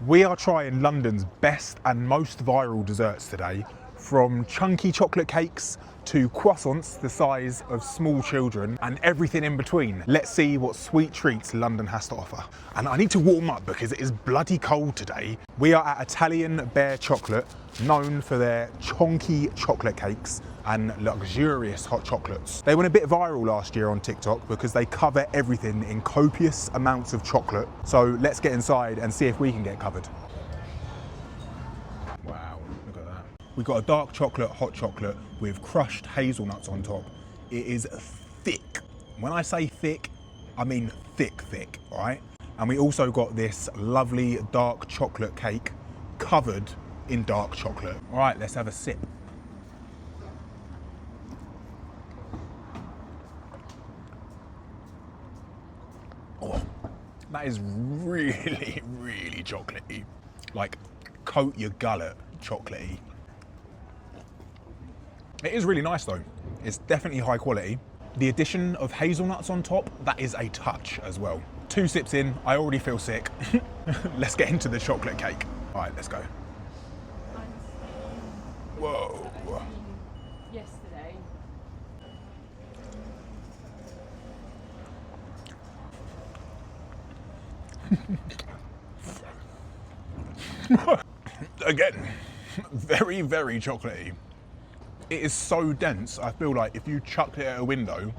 We are trying London's best and most viral desserts today, from chunky chocolate cakes to croissants the size of small children and everything in between. Let's see what sweet treats London has to offer. And I need to warm up because it is bloody cold today. We are at Italian Bear Chocolate, known for their chunky chocolate cakes and luxurious hot chocolates. They went a bit viral last year on TikTok because they cover everything in copious amounts of chocolate. So let's get inside and see if we can get covered. Wow, look at that. We've got a dark chocolate hot chocolate with crushed hazelnuts on top. It is thick. When I say thick, I mean thick, all right? And we also got this lovely dark chocolate cake covered in dark chocolate. All right, let's have a sip. Oh, that is really, really chocolatey. Like, coat your gullet chocolatey. It is really nice though. It's definitely high quality. The addition of hazelnuts on top, that is a touch as well. 2 sips in, I already feel sick. Let's get into the chocolate cake. All right, let's go. Whoa. Yesterday. Again, very, very chocolatey. It is so dense, I feel like if you chucked it at a window,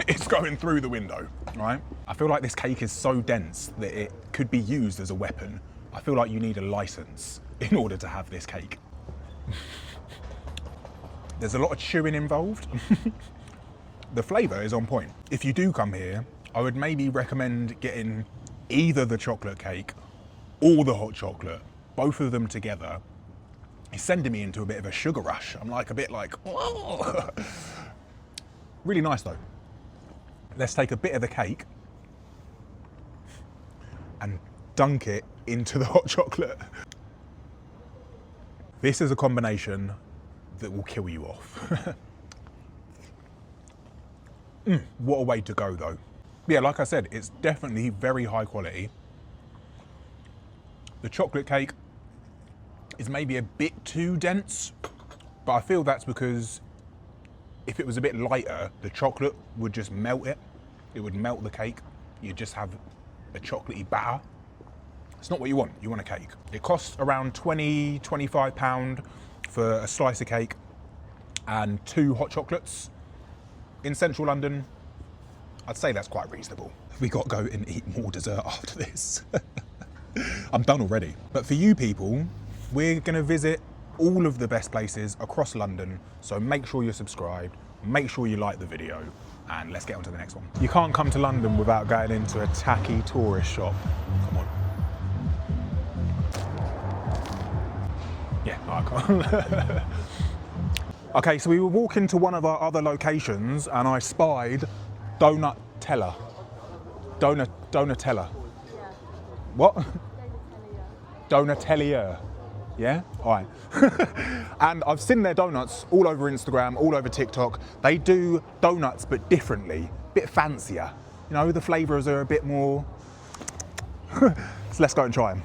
it's going through the window, right? I feel like this cake is so dense that it could be used as a weapon. I feel like you need a license in order to have this cake. There's a lot of chewing involved. The flavour is on point. If you do come here, I would maybe recommend getting either the chocolate cake or the hot chocolate, both of them together. It's sending me into a bit of a sugar rush. I'm like a bit like, whoa. Really nice though. Let's take a bit of the cake and dunk it into the hot chocolate. This is a combination that will kill you off. What a way to go though. Yeah, like I said, it's definitely very high quality. The chocolate cake is maybe a bit too dense, but I feel that's because if it was a bit lighter, the chocolate would just melt it. It would melt the cake. You'd just have a chocolatey batter. It's not what you want. You want a cake. It costs around £20, £25 for a slice of cake and 2 hot chocolates. In central London, I'd say that's quite reasonable. We got to go and eat more dessert after this. I'm done already. But for you people, we're gonna visit all of the best places across London. So make sure you're subscribed, make sure you like the video, and let's get on to the next one. You can't come to London without going into a tacky tourist shop. Come on. Yeah, I can't. Okay, so we were walking to one of our other locations and I spied Donutelier. Donutelier. Yeah. What? Donutelier. Yeah? All right. And I've seen their donuts all over Instagram, all over TikTok. They do donuts, but differently, a bit fancier. You know, the flavors are a bit more. So let's go and try them.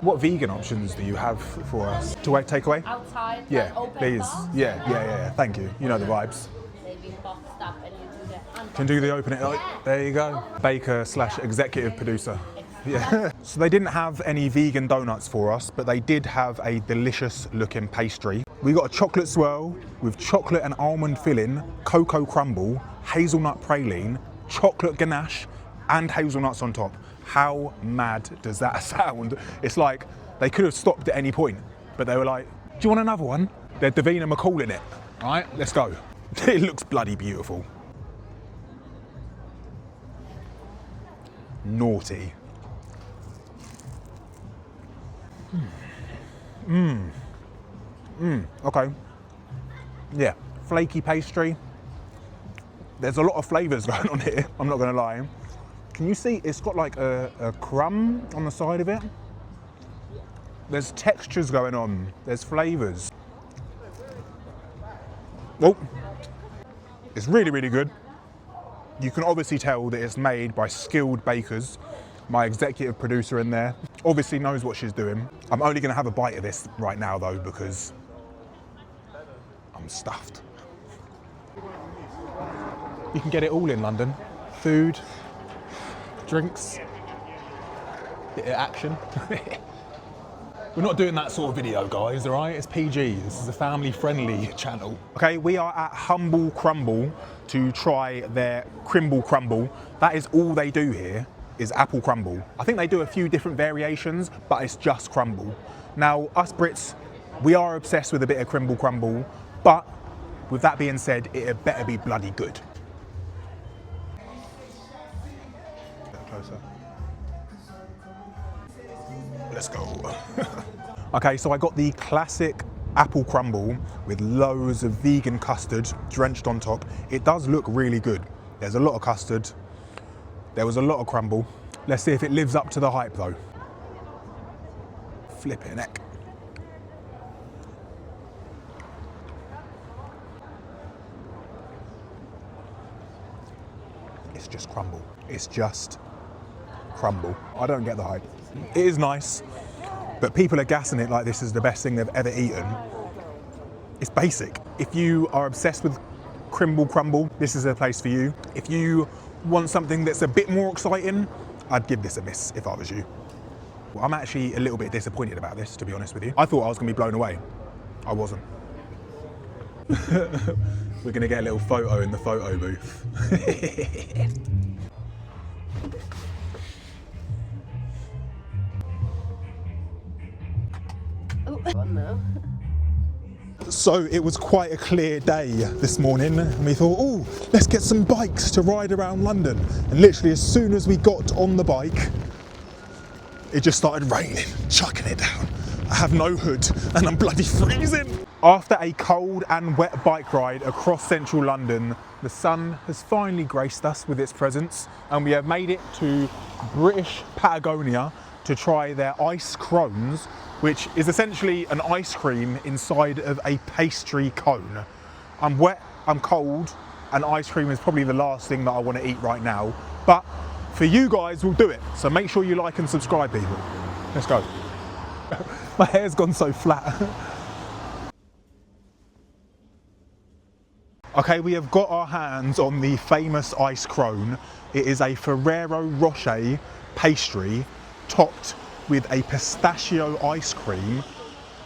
What vegan options do you have for us? To take away? Outside. Yeah, open please. box. Yeah. Thank you. You know the vibes. Maybe boxed up and you do the unbox. Can do the open it. Oh, there you go. Baker / executive producer. Yeah. So they didn't have any vegan donuts for us, but they did have a delicious looking pastry. We got a chocolate swirl with chocolate and almond filling, cocoa crumble, hazelnut praline, chocolate ganache, and hazelnuts on top. How mad does that sound? It's like they could have stopped at any point, but they were like, do you want another one? They're Davina McCall in it. All right, let's go. It looks bloody beautiful. Naughty. Okay. Yeah, flaky pastry. There's a lot of flavors going on here, I'm not gonna lie. Can you see it's got like a crumb on the side of it? There's textures going on, there's flavors. Oh, it's really, really good. You can obviously tell that it's made by skilled bakers. My executive producer in there obviously knows what she's doing. I'm only gonna have a bite of this right now though because I'm stuffed. You can get it all in London. Food, drinks, bit of action. We're not doing that sort of video, guys, all right? It's PG. This is a family-friendly channel. Okay, we are at Humble Crumble to try their Crimble Crumble. That is all they do here, is apple crumble. I think they do a few different variations, but it's just crumble. Now, us Brits, we are obsessed with a bit of Crimble Crumble, but with that being said, it had better be bloody good. Closer. Let's go. Okay, so I got the classic apple crumble with loads of vegan custard drenched on top. It does look really good. There's a lot of custard. There was a lot of crumble. Let's see if it lives up to the hype though. Flipping heck. It's just crumble. It's just crumble. I don't get the hype. It is nice, but people are gassing it like this is the best thing they've ever eaten. It's basic. If you are obsessed with Crimble Crumble, this is a place for you. If you want something that's a bit more exciting, I'd give this a miss if I was you. Well, I'm actually a little bit disappointed about this, to be honest with you. I thought I was gonna be blown away. I wasn't. We're gonna get a little photo in the photo booth. So it was quite a clear day this morning and we thought, oh, let's get some bikes to ride around London. And literally as soon as we got on the bike, it just started raining, chucking it down. I have no hood and I'm bloody freezing. After a cold and wet bike ride across central London, the sun has finally graced us with its presence and we have made it to British Patagonia to try their ice crones, which is essentially an ice cream inside of a pastry cone. I'm wet, I'm cold, and ice cream is probably the last thing that I want to eat right now. But for you guys, we'll do it. So make sure you like and subscribe, people. Let's go. My hair's gone so flat. Okay, we have got our hands on the famous ice crone. It is a Ferrero Rocher pastry topped with a pistachio ice cream,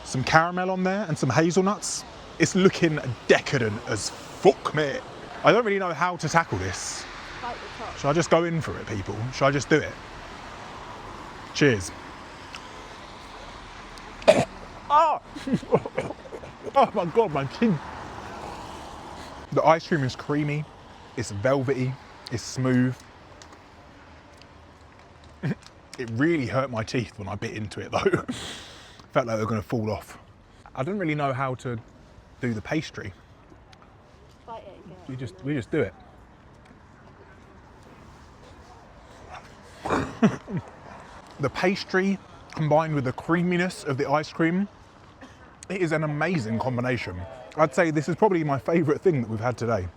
some caramel on there and some hazelnuts. It's looking decadent as fuck, mate. I don't really know how to tackle this. Should I just go in for it, people? Should I just do it? Cheers. Oh! Oh my God, my teeth. The ice cream is creamy, it's velvety, it's smooth. It really hurt my teeth when I bit into it though. Felt like they were going to fall off. I don't really know how to do the pastry. Bite it, We just do it. The pastry combined with the creaminess of the ice cream, it is an amazing combination. I'd say this is probably my favourite thing that we've had today.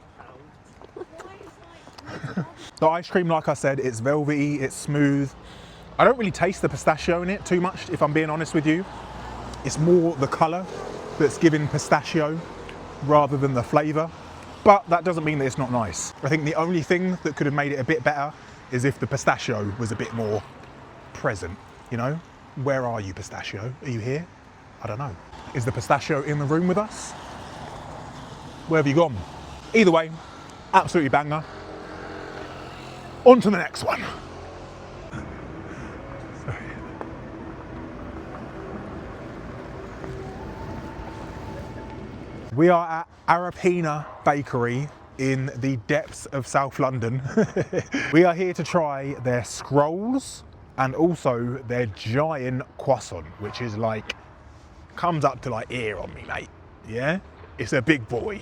The ice cream, like I said, it's velvety, it's smooth. I don't really taste the pistachio in it too much, if I'm being honest with you. It's more the colour that's giving pistachio rather than the flavour. But that doesn't mean that it's not nice. I think the only thing that could have made it a bit better is if the pistachio was a bit more present, you know? Where are you, pistachio? Are you here? I don't know. Is the pistachio in the room with us? Where have you gone? Either way, absolutely banger. On to the next one. We are at Arapina Bakery in the depths of South London. We are here to try their scrolls and also their giant croissant, which is like, comes up to like here on me, mate. Yeah? It's a big boy.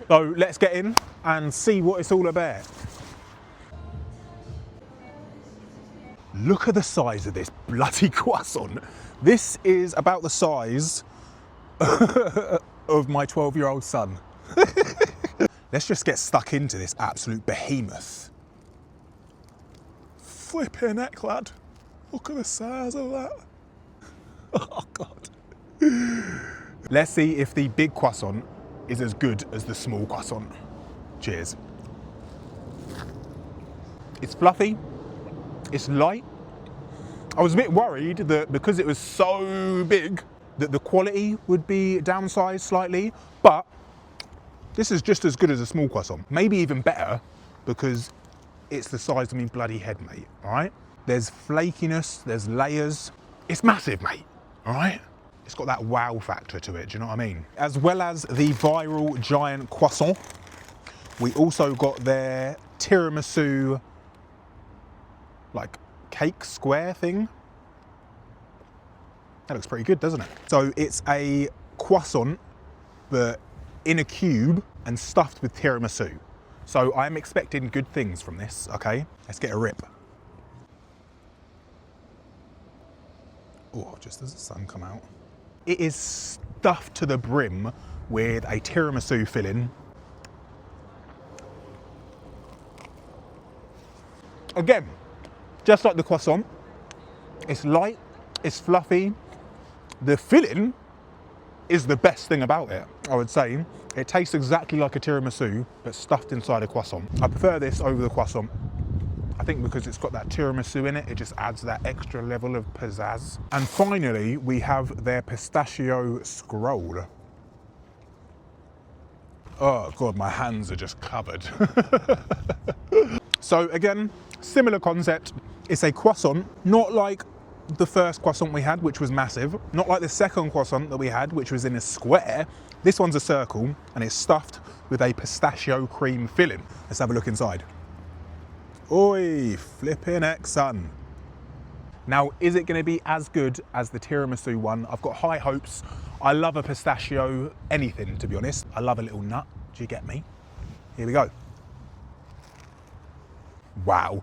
So let's get in and see what it's all about. Look at the size of this bloody croissant. This is about the size of my 12-year-old son. Let's just get stuck into this absolute behemoth. Flipping heck, lad. Look at the size of that. Oh, God. Let's see if the big croissant is as good as the small croissant. Cheers. It's fluffy, it's light. I was a bit worried that because it was so big that the quality would be downsized slightly, but this is just as good as a small croissant. Maybe even better because it's the size of my bloody head, mate, all right? There's flakiness, there's layers. It's massive, mate, all right? It's got that wow factor to it, do you know what I mean? As well as the viral giant croissant, we also got their tiramisu, like cake square thing. That looks pretty good, doesn't it? So it's a croissant, but in a cube and stuffed with tiramisu. So I'm expecting good things from this, okay? Let's get a rip. Oh, just as the sun come out. It is stuffed to the brim with a tiramisu filling. Again, just like the croissant, it's light, it's fluffy. The filling is the best thing about it, I would say. It tastes exactly like a tiramisu, but stuffed inside a croissant. I prefer this over the croissant. I think because it's got that tiramisu in it, it just adds that extra level of pizzazz. And finally, we have their pistachio scroll. Oh God, my hands are just covered. So again, similar concept. It's a croissant, not like the first croissant we had, which was massive, not like the second croissant that we had, which was in a square. This one's a circle and it's stuffed with a pistachio cream filling. Let's have a look inside. Oi, flipping heck, son. Now, is it going to be as good as the tiramisu one? I've got high hopes. I love a pistachio, anything to be honest. I love a little nut, do you get me? Here we go. Wow.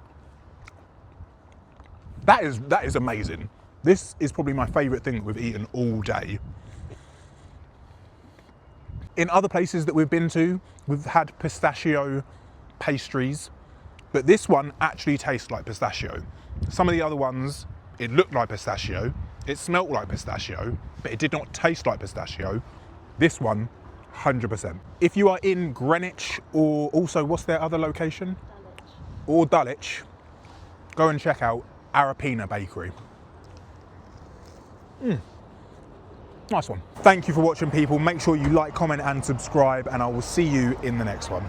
That is amazing. This is probably my favourite thing that we've eaten all day. In other places that we've been to, we've had pistachio pastries, but this one actually tastes like pistachio. Some of the other ones, it looked like pistachio, it smelt like pistachio, but it did not taste like pistachio. This one, 100%. If you are in Greenwich, or also, what's their other location? Dulwich. Or Dulwich, go and check out Arapina Bakery. Nice one. Thank you for watching, people. Make sure you like, comment and subscribe, and I will see you in the next one.